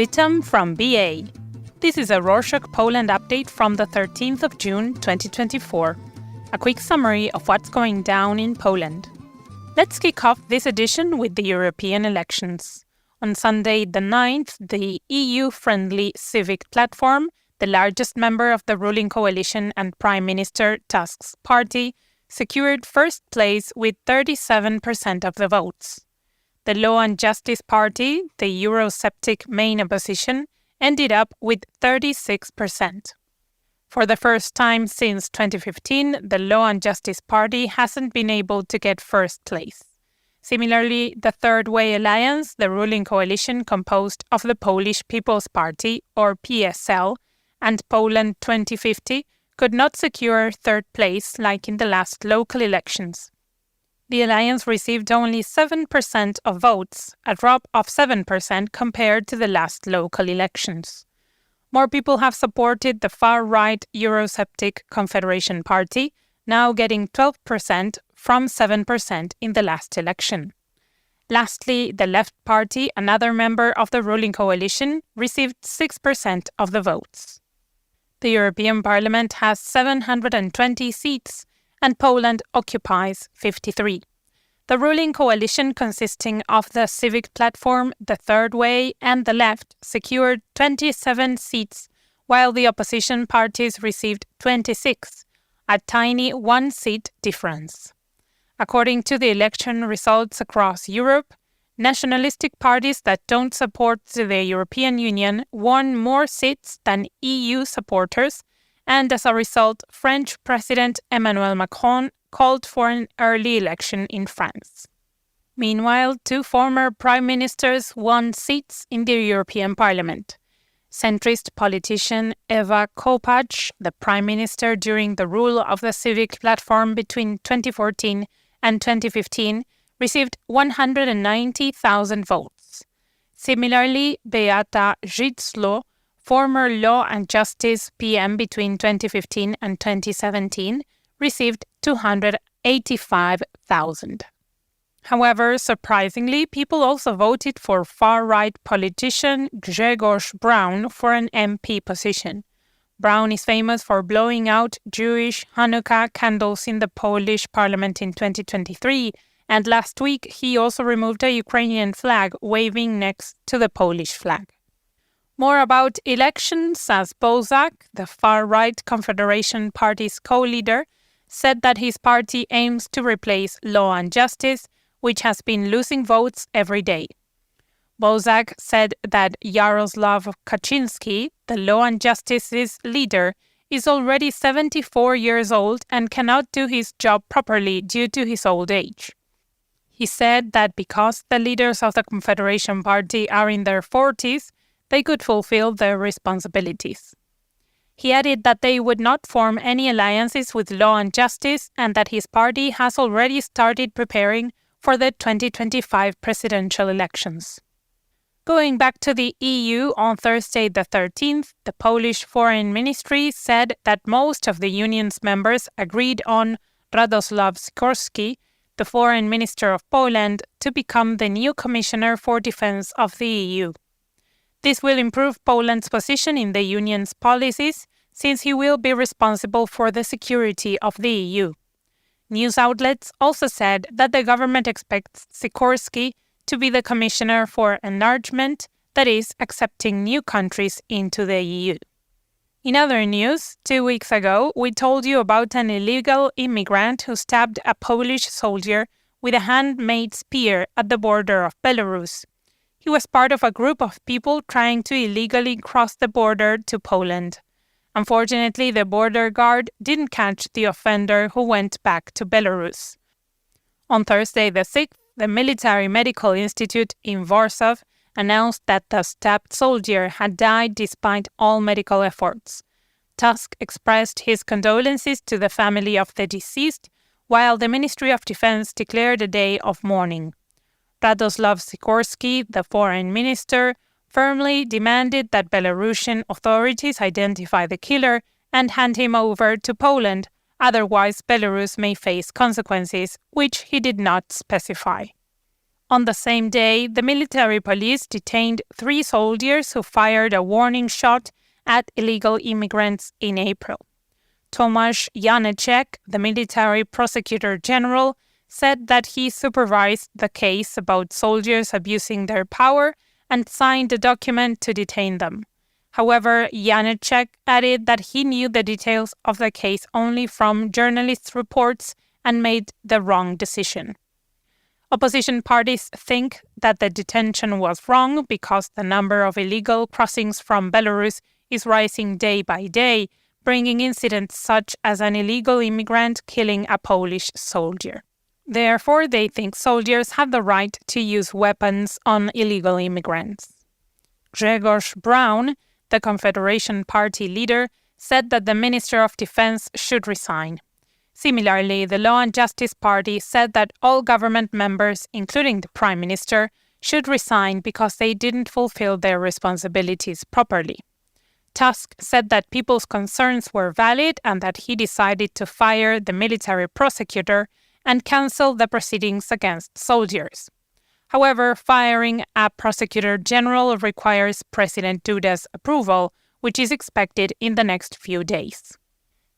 Witam from BA. This is a Rorschach Poland update from the 13th of June 2024. A quick summary of what's going down in Poland. Let's kick off this edition with the European elections. On Sunday the 9th, the EU-friendly Civic Platform, the largest member of the ruling coalition and Prime Minister Tusk's party, secured first place with 37% of the votes. The Law and Justice Party, the Eurosceptic main opposition, ended up with 36%. For the first time since 2015, the Law and Justice Party hasn't been able to get first place. Similarly, the Third Way Alliance, the ruling coalition composed of the Polish People's Party, or PSL, and Poland 2050, could not secure third place like in the last local elections. The alliance received only 7% of votes, a drop of 7% compared to the last local elections. More people have supported the far-right Eurosceptic Confederation Party, now getting 12% from 7% in the last election. Lastly, the Left Party, another member of the ruling coalition, received 6% of the votes. The European Parliament has 720 seats, and Poland occupies 53. The ruling coalition, consisting of the Civic Platform, the Third Way, and the Left, secured 27 seats, while the opposition parties received 26, a tiny one-seat difference. According to the election results across Europe, nationalistic parties that don't support the European Union won more seats than EU supporters, and as a result, French President Emmanuel Macron called for an early election in France. Meanwhile, two former prime ministers won seats in the European Parliament. Centrist politician Eva Kopacz, the prime minister during the rule of the Civic Platform between 2014 and 2015, received 190,000 votes. Similarly, Beata Szydło, former Law and Justice PM between 2015 and 2017, received 285,000. However, surprisingly, people also voted for far-right politician Grzegorz Braun for an MP position. Braun is famous for blowing out Jewish Hanukkah candles in the Polish parliament in 2023, and last week he also removed a Ukrainian flag waving next to the Polish flag. More about elections, as Bozak, the far-right Confederation Party's co-leader, said that his party aims to replace Law and Justice, which has been losing votes every day. Bozak said that Jarosław Kaczyński, the Law and Justice's leader, is already 74 years old and cannot do his job properly due to his old age. He said that because the leaders of the Confederation Party are in their 40s, they could fulfill their responsibilities. He added that they would not form any alliances with Law and Justice and that his party has already started preparing for the 2025 presidential elections. Going back to the EU, on Thursday the 13th, the Polish Foreign Ministry said that most of the Union's members agreed on Radosław Sikorski, the Foreign Minister of Poland, to become the new Commissioner for Defense of the EU. This will improve Poland's position in the Union's policies, since he will be responsible for the security of the EU. News outlets also said that the government expects Sikorski to be the Commissioner for Enlargement, that is, accepting new countries into the EU. In other news, 2 weeks ago, we told you about an illegal immigrant who stabbed a Polish soldier with a handmade spear at the border of Belarus. He was part of a group of people trying to illegally cross the border to Poland. Unfortunately, the border guard didn't catch the offender, who went back to Belarus. On Thursday the 6th, the Military Medical Institute in Warsaw announced that the stabbed soldier had died despite all medical efforts. Tusk expressed his condolences to the family of the deceased, while the Ministry of Defense declared a day of mourning. Radosław Sikorski, the foreign minister, firmly demanded that Belarusian authorities identify the killer and hand him over to Poland, otherwise Belarus may face consequences, which he did not specify. On the same day, the military police detained 3 soldiers who fired a warning shot at illegal immigrants in April. Tomasz Janecek, the military prosecutor general, said that he supervised the case about soldiers abusing their power and signed a document to detain them. However, Janecek added that he knew the details of the case only from journalists' reports and made the wrong decision. Opposition parties think that the detention was wrong because the number of illegal crossings from Belarus is rising day by day, bringing incidents such as an illegal immigrant killing a Polish soldier. Therefore, they think soldiers have the right to use weapons on illegal immigrants. Grzegorz Braun, the Confederation Party leader, said that the Minister of Defense should resign. Similarly, the Law and Justice Party said that all government members, including the Prime Minister, should resign because they didn't fulfill their responsibilities properly. Tusk said that people's concerns were valid and that he decided to fire the military prosecutor and cancel the proceedings against soldiers. However, firing a prosecutor general requires President Duda's approval, which is expected in the next few days.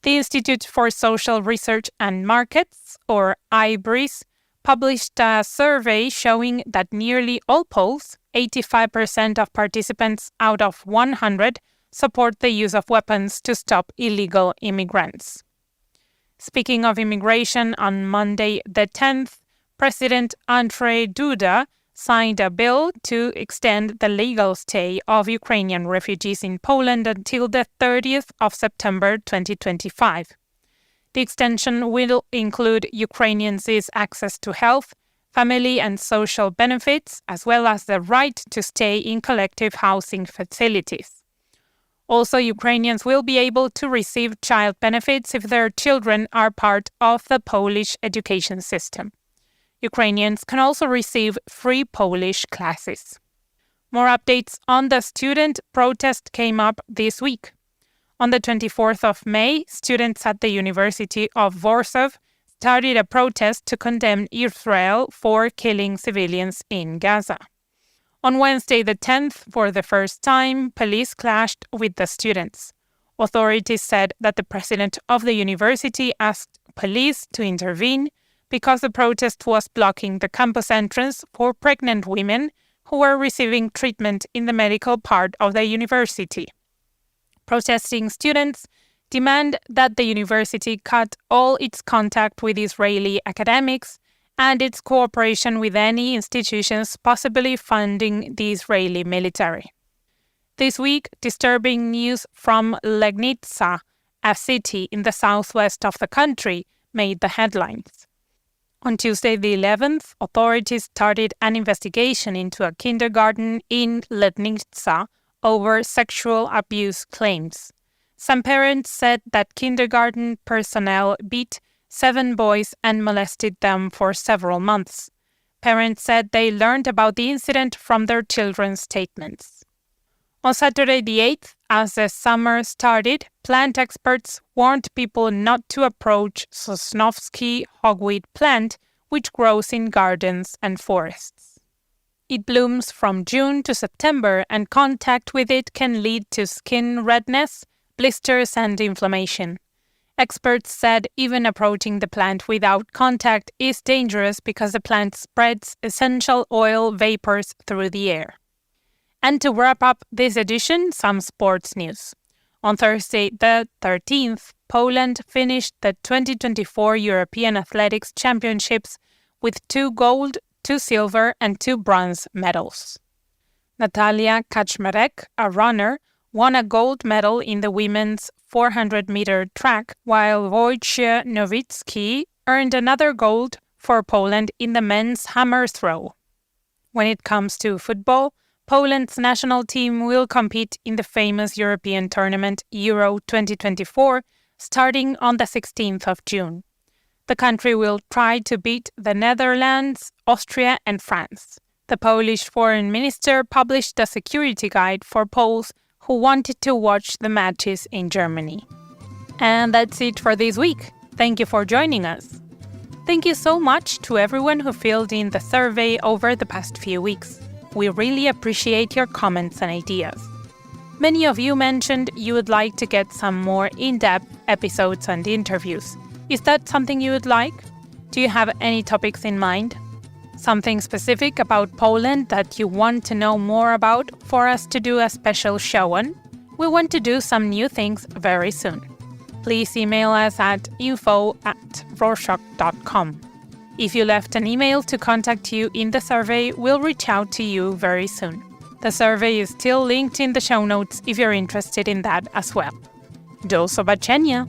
The Institute for Social Research and Markets, or IBRIS, published a survey showing that nearly all polls, 85% of participants out of 100, support the use of weapons to stop illegal immigrants. Speaking of immigration, on Monday the 10th, President Andrzej Duda signed a bill to extend the legal stay of Ukrainian refugees in Poland until the 30th of September 2025. The extension will include Ukrainians' access to health, family and social benefits, as well as the right to stay in collective housing facilities. Also, Ukrainians will be able to receive child benefits if their children are part of the Polish education system. Ukrainians can also receive free Polish classes. More updates on the student protest came up this week. On the 24th of May, students at the University of Warsaw started a protest to condemn Israel for killing civilians in Gaza. On Wednesday the 10th, for the first time, police clashed with the students. Authorities said that the president of the university asked police to intervene because the protest was blocking the campus entrance for pregnant women who were receiving treatment in the medical part of the university. Protesting students demand that the university cut all its contact with Israeli academics and its cooperation with any institutions possibly funding the Israeli military. This week, disturbing news from Legnica, a city in the southwest of the country, made the headlines. On Tuesday the 11th, authorities started an investigation into a kindergarten in Legnica over sexual abuse claims. Some parents said that kindergarten personnel beat 7 boys and molested them for several months. Parents said they learned about the incident from their children's statements. On Saturday the 8th, as the summer started, plant experts warned people not to approach Sosnowski hogweed plant, which grows in gardens and forests. It blooms from June to September, and contact with it can lead to skin redness, blisters, and inflammation. Experts said even approaching the plant without contact is dangerous because the plant spreads essential oil vapors through the air. And to wrap up this edition, some sports news. On Thursday, the 13th, Poland finished the 2024 European Athletics Championships with 2 gold, 2 silver, and 2 bronze medals. Natalia Kaczmarek, a runner, won a gold medal in the women's 400-meter track, while Wojciech Nowicki earned another gold for Poland in the men's hammer throw. When it comes to football, Poland's national team will compete in the famous European tournament Euro 2024, starting on the 16th of June. The country will try to beat the Netherlands, Austria, and France. The Polish foreign minister published a security guide for Poles who wanted to watch the matches in Germany. And that's it for this week. Thank you for joining us. Thank you so much to everyone who filled in the survey over the past few weeks. We really appreciate your comments and ideas. Many of you mentioned you would like to get some more in-depth episodes and interviews. Is that something you would like? Do you have any topics in mind? Something specific about Poland that you want to know more about for us to do a special show on? We want to do some new things very soon. Please email us at info@rorschach.com. If you left an email to contact you in the survey, we'll reach out to you very soon. The survey is still linked in the show notes if you're interested in that as well. Do zobaczenia!